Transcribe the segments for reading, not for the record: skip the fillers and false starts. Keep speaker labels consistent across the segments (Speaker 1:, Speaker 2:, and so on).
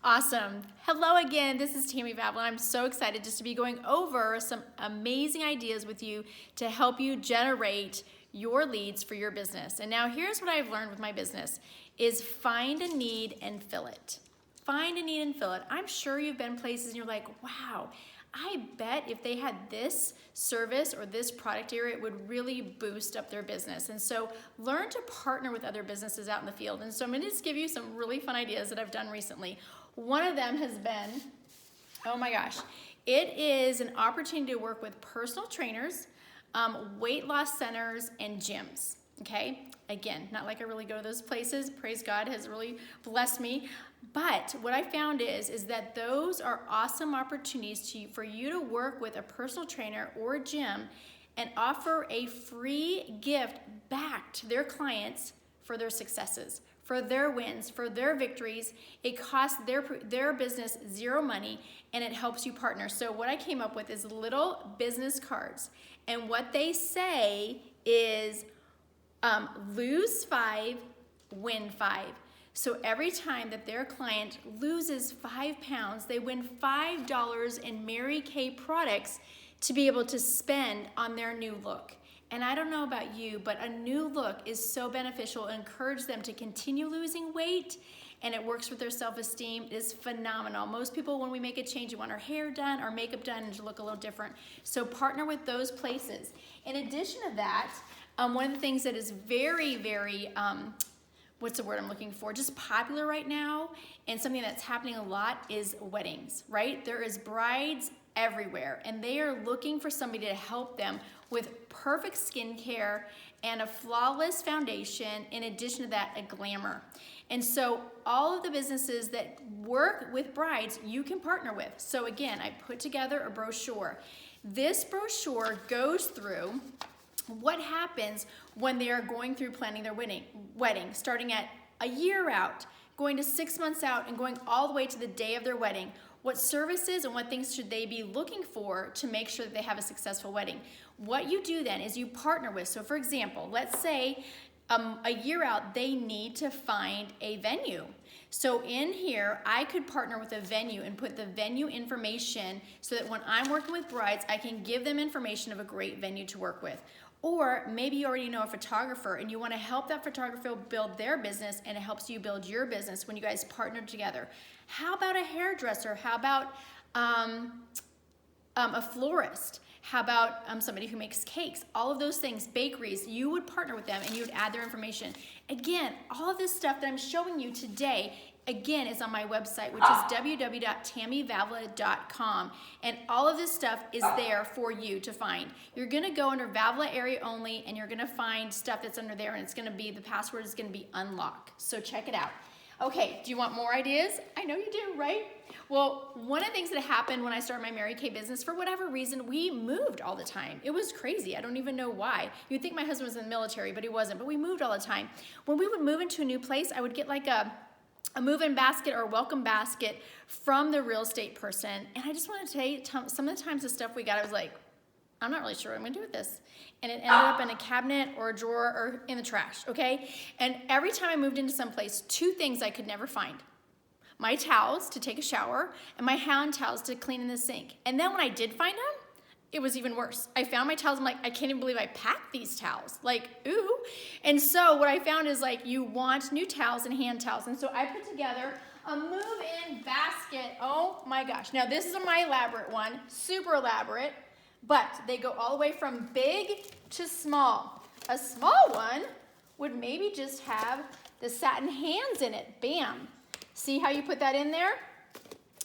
Speaker 1: Awesome. Hello again. This is Tammy Vavla. I'm so excited just to be going over some amazing ideas with you to help you generate your leads for your business. And now here's what I've learned with my business is find a need and fill it. Find a need and fill it. I'm sure you've been places and you're like, wow, I bet if they had this service or this product area, it would really boost up their business. And so learn to partner with other businesses out in the field. And so I'm going to just give you some really fun ideas that I've done recently. One of them has been, oh my gosh, it is an opportunity to work with personal trainers, weight loss centers, and gyms. Okay, again, not like I really go to those places. Praise God has really blessed me. But what I found is that those are awesome opportunities for you to work with a personal trainer or a gym and offer a free gift back to their clients for their successes, for their wins, for their victories. It costs their business zero money and it helps you partner. So what I came up with is little business cards. And what they say is lose 5, win 5. So every time that their client loses 5 pounds, they win $5 in Mary Kay products to be able to spend on their new look. And I don't know about you, but a new look is so beneficial. It encourages them to continue losing weight, and it works with their self-esteem. It is phenomenal. Most people, when we make a change, we want our hair done, our makeup done, and to look a little different. So partner with those places. In addition to that, one of the things that is very, very, what's the word I'm looking for? Just popular right now, and something that's happening a lot is weddings, right? There is brides everywhere, and they are looking for somebody to help them with perfect skincare and a flawless foundation, in addition to that, a glamour. And so all of the businesses that work with brides, you can partner with. So again, I put together a brochure. This brochure goes through what happens when they are going through planning their wedding, starting at a year out, going to 6 months out, and going all the way to the day of their wedding. What services and what things should they be looking for to make sure that they have a successful wedding? What you do then is you partner with, so for example, let's say a year out, they need to find a venue. So in here, I could partner with a venue and put the venue information so that when I'm working with brides, I can give them information of a great venue to work with. Or maybe you already know a photographer and you want to help that photographer build their business, and it helps you build your business when you guys partner together. How about a hairdresser? How about a florist? How about somebody who makes cakes? All of those things, bakeries, you would partner with them and you would add their information. Again, all of this stuff that I'm showing you today, again, is on my website, which is www.tammyvavla.com. And all of this stuff is there for you to find. You're going to go under Vavla area only, and you're going to find stuff that's under there, and it's going to be, the password is going to be unlock. So check it out. Okay, do you want more ideas? I know you do, right? Well, one of the things that happened when I started my Mary Kay business, for whatever reason, we moved all the time. It was crazy. I don't even know why. You'd think my husband was in the military, but he wasn't. But we moved all the time. When we would move into a new place, I would get like a move-in basket or a welcome basket from the real estate person. And I just want to tell you, some of the times the stuff we got, I was like, I'm not really sure what I'm going to do with this. And it ended up in a cabinet or a drawer or in the trash, okay? And every time I moved into some place, 2 things I could never find. My towels to take a shower and my hand towels to clean in the sink. And then when I did find them, it was even worse. I found my towels. I'm like, I can't even believe I packed these towels. Like, ooh. And so what I found is, like, you want new towels and hand towels. And so I put together a move-in basket. Oh my gosh. Now this is my elaborate one, super elaborate, but they go all the way from big to small. A small one would maybe just have the satin hands in it. Bam. See how you put that in there?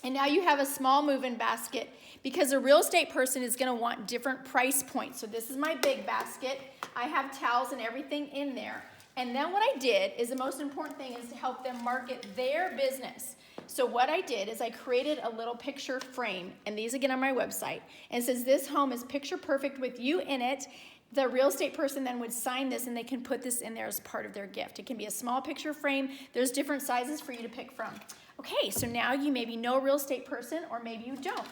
Speaker 1: And now you have a small move-in basket, because a real estate person is going to want different price points. So this is my big basket. I have towels and everything in there. And then what I did is, the most important thing is to help them market their business. So what I did is I created a little picture frame, and these again on my website. And it says, this home is picture perfect with you in it. The real estate person then would sign this, and they can put this in there as part of their gift. It can be a small picture frame. There's different sizes for you to pick from. Okay, so now you maybe know a real estate person, or maybe you don't.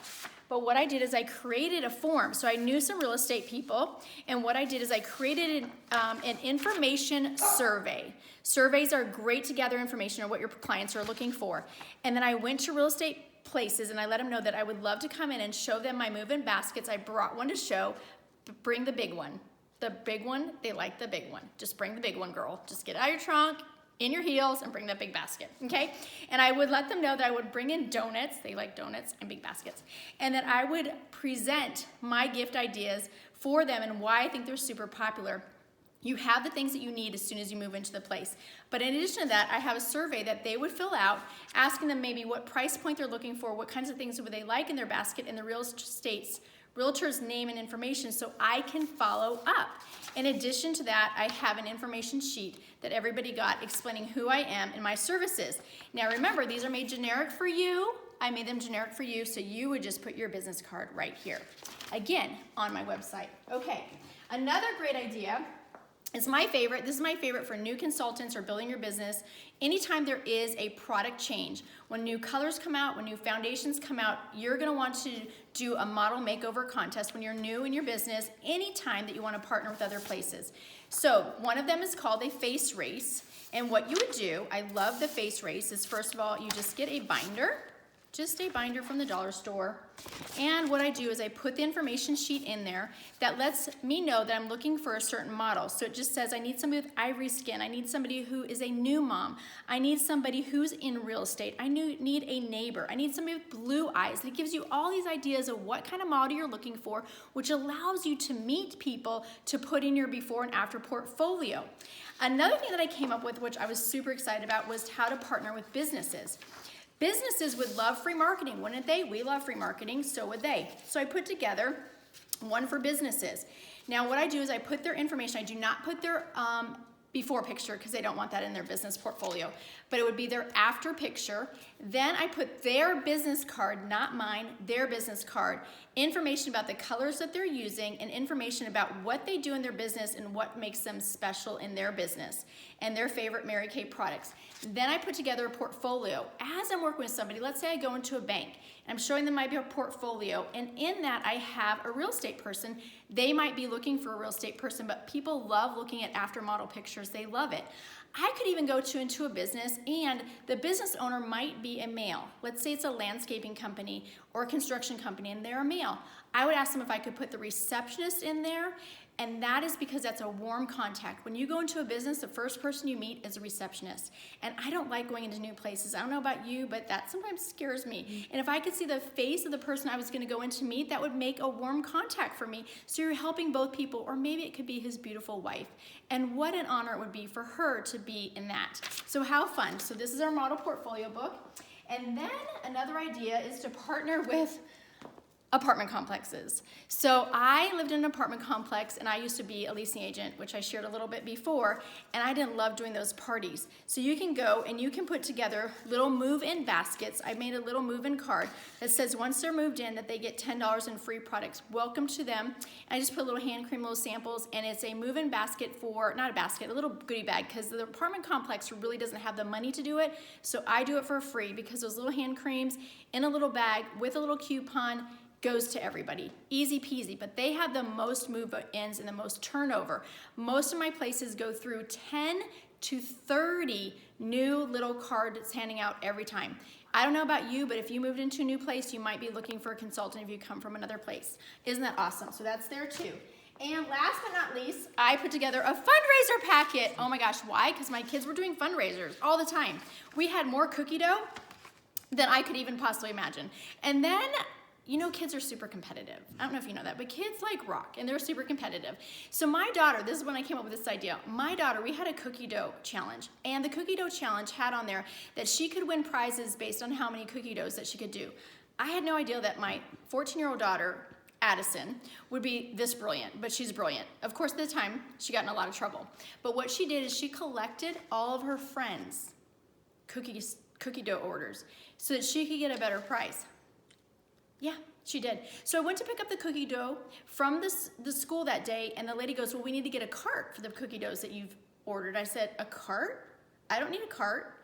Speaker 1: but what I did is I created a form. So I knew some real estate people, and what I did is I created an information survey. Surveys are great to gather information on what your clients are looking for. And then I went to real estate places and I let them know that I would love to come in and show them my move-in baskets. I brought one to show, bring the big one. The big one, they like the big one. Just bring the big one, girl. Just get out of your trunk, in your heels, and bring that big basket, okay? And I would let them know that I would bring in donuts. They like donuts and big baskets. And that I would present my gift ideas for them and why I think they're super popular. You have the things that you need as soon as you move into the place. But in addition to that, I have a survey that they would fill out, asking them maybe what price point they're looking for, what kinds of things would they like in their basket, and the realtor's name and information, so I can follow up. In addition to that, I have an information sheet that everybody got explaining who I am and my services. Now remember, these are made generic for you. I made them generic for you, so you would just put your business card right here. Again, on my website. Okay, another great idea is my favorite. This is my favorite for new consultants or building your business. Anytime there is a product change, when new colors come out, when new foundations come out, you're gonna want to do a model makeover contest when you're new in your business, anytime that you wanna partner with other places. So one of them is called a face race. And what you would do, I love the face race, is first of all, you just get a binder, just a binder from the dollar store. And what I do is I put the information sheet in there that lets me know that I'm looking for a certain model. So it just says I need somebody with ivory skin. I need somebody who is a new mom. I need somebody who's in real estate. I need a neighbor. I need somebody with blue eyes. It gives you all these ideas of what kind of model you're looking for, which allows you to meet people to put in your before and after portfolio. Another thing that I came up with, which I was super excited about, was how to partner with businesses. Businesses would love free marketing, wouldn't they? We love free marketing, so would they. So I put together one for businesses. Now what I do is I put their information, I do not put their before picture because they don't want that in their business portfolio, but it would be their after picture. Then I put their business card, not mine, their business card, information about the colors that they're using and information about what they do in their business and what makes them special in their business and their favorite Mary Kay products. Then I put together a portfolio. As I'm working with somebody, let's say I go into a bank and I'm showing them my portfolio, and in that I have a real estate person. They might be looking for a real estate person, but people love looking at after model pictures. They love it. I could even go into a business and the business owner might be a male. Let's say it's a landscaping company or a construction company and they're a male. I would ask them if I could put the receptionist in there, and that is because that's a warm contact. When you go into a business, the first person you meet is a receptionist. And I don't like going into new places. I don't know about you, but that sometimes scares me. And if I could see the face of the person I was gonna go in to meet, that would make a warm contact for me. So you're helping both people, or maybe it could be his beautiful wife. And what an honor it would be for her to be in that. So how fun. So this is our model portfolio book. And then another idea is to partner with apartment complexes. So I lived in an apartment complex and I used to be a leasing agent, which I shared a little bit before, and I didn't love doing those parties. So you can go and you can put together little move-in baskets. I made a little move-in card that says once they're moved in that they get $10 in free products. Welcome to them. And I just put a little hand cream, little samples, and it's a move-in basket for, not a basket, a little goodie bag, because the apartment complex really doesn't have the money to do it. So I do it for free because those little hand creams in a little bag with a little coupon goes to everybody. Easy peasy, but they have the most move-ins and the most turnover. Most of my places go through 10 to 30 new little cards handing out every time. I don't know about you, but if you moved into a new place, you might be looking for a consultant if you come from another place. Isn't that awesome? So that's there too. And last but not least, I put together a fundraiser packet. Oh my gosh, why? Because my kids were doing fundraisers all the time. We had more cookie dough than I could even possibly imagine. And then, you know, kids are super competitive. I don't know if you know that, but kids like rock and they're super competitive. So my daughter, this is when I came up with this idea. My daughter, we had a cookie dough challenge, and the cookie dough challenge had on there that she could win prizes based on how many cookie doughs that she could do. I had no idea that my 14-year-old daughter, Addison, would be this brilliant, but she's brilliant. Of course, at the time, she got in a lot of trouble. But what she did is she collected all of her friends' cookie dough orders so that she could get a better prize. Yeah, she did. So I went to pick up the cookie dough from the school that day, and the lady goes, well, we need to get a cart for the cookie doughs that you've ordered. I said, a cart? I don't need a cart.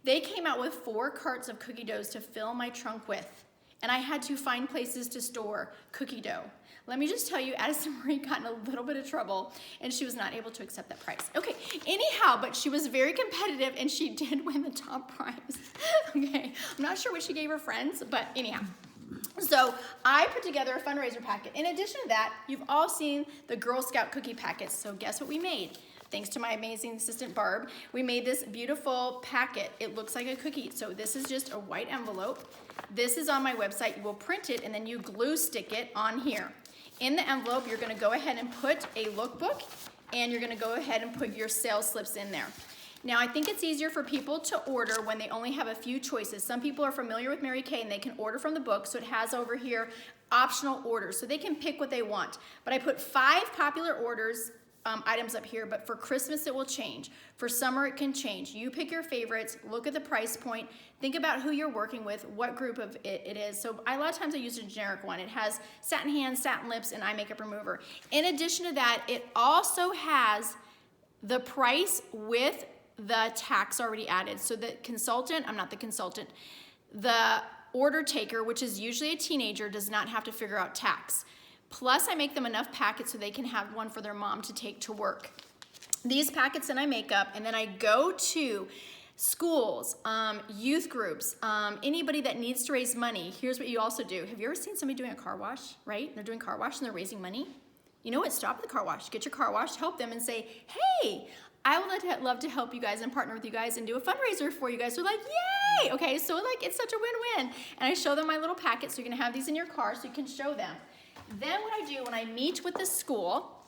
Speaker 1: They came out with 4 carts of cookie doughs to fill my trunk with. and I had to find places to store cookie dough. Let me just tell you, Addison Marie got in a little bit of trouble, and she was not able to accept that price. Okay, anyhow, but she was very competitive, and she did win the top prize. Okay, I'm not sure what she gave her friends, but anyhow. So I put together a fundraiser packet. In addition to that, you've all seen the Girl Scout cookie packets. So guess what we made? Thanks to my amazing assistant, Barb, we made this beautiful packet. It looks like a cookie. So this is just a white envelope. This is on my website. You will print it, and then you glue stick it on here. In the envelope, you're gonna go ahead and put a lookbook, and you're gonna go ahead and put your sales slips in there. Now, I think it's easier for people to order when they only have a few choices. Some people are familiar with Mary Kay, and they can order from the book, so it has over here optional orders, so they can pick what they want. But I put 5 popular orders, items up here, but for Christmas it will change. For summer it can change. You pick your favorites, look at the price point, think about who you're working with, what group of it is. So a lot of times I use a generic one. It has satin hands, satin lips, and eye makeup remover. In addition to that, it also has the price with the tax already added. So the consultant, I'm not the consultant, the order taker, which is usually a teenager, does not have to figure out tax. Plus, I make them enough packets so they can have one for their mom to take to work. These packets that I make up, and then I go to schools, youth groups, anybody that needs to raise money. Here's what you also do. Have you ever seen somebody doing a car wash, right? They're doing car wash and they're raising money. You know what? Stop at the car wash. Get your car washed, help them, and say, hey, I would love to help you guys and partner with you guys and do a fundraiser for you guys. They're like, yay! Okay, so like it's such a win-win. And I show them my little packets, so you're gonna have these in your car so you can show them. Then what I do when I meet with the school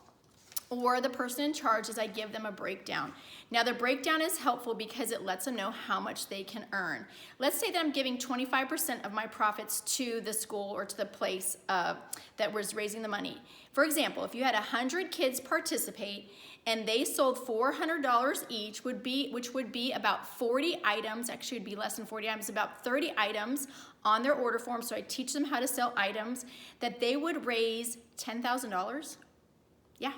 Speaker 1: or the person in charge is I give them a breakdown. Now the breakdown is helpful because it lets them know how much they can earn. Let's say that I'm giving 25% of my profits to the school or to the place that was raising the money. For example, if you had 100 kids participate and they sold $400 each, which would be about 40 items, actually it'd be less than 40 items, about 30 items on their order form, so I teach them how to sell items, that they would raise $10,000. Yeah.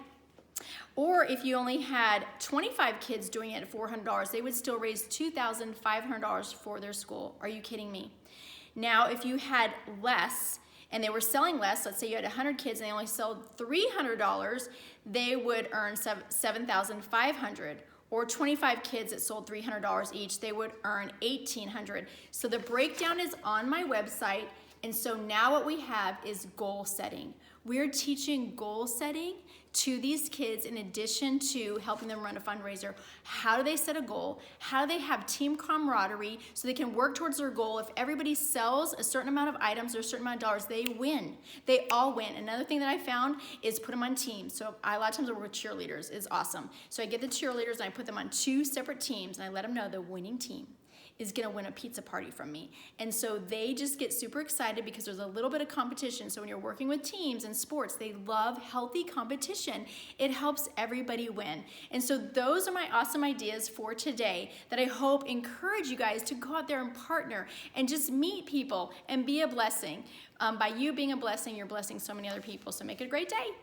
Speaker 1: Or if you only had 25 kids doing it at $400, they would still raise $2,500 for their school. Are you kidding me? Now, if you had less, and they were selling less, let's say you had 100 kids and they only sold $300, they would earn $7,500. Or 25 kids that sold $300 each, they would earn $1,800. So the breakdown is on my website, and so now what we have is goal setting. We're teaching goal setting to these kids in addition to helping them run a fundraiser. How do they set a goal? How do they have team camaraderie so they can work towards their goal? If everybody sells a certain amount of items or a certain amount of dollars, they win. They all win. Another thing that I found is put them on teams. So a lot of times I work with cheerleaders. It's awesome. So I get the cheerleaders and I put them on 2 separate teams and I let them know the winning team is gonna win a pizza party from me. And so they just get super excited because there's a little bit of competition. So when you're working with teams in sports, they love healthy competition. It helps everybody win. And so those are my awesome ideas for today that I hope encourage you guys to go out there and partner and just meet people and be a blessing. By you being a blessing, you're blessing so many other people. So make it a great day.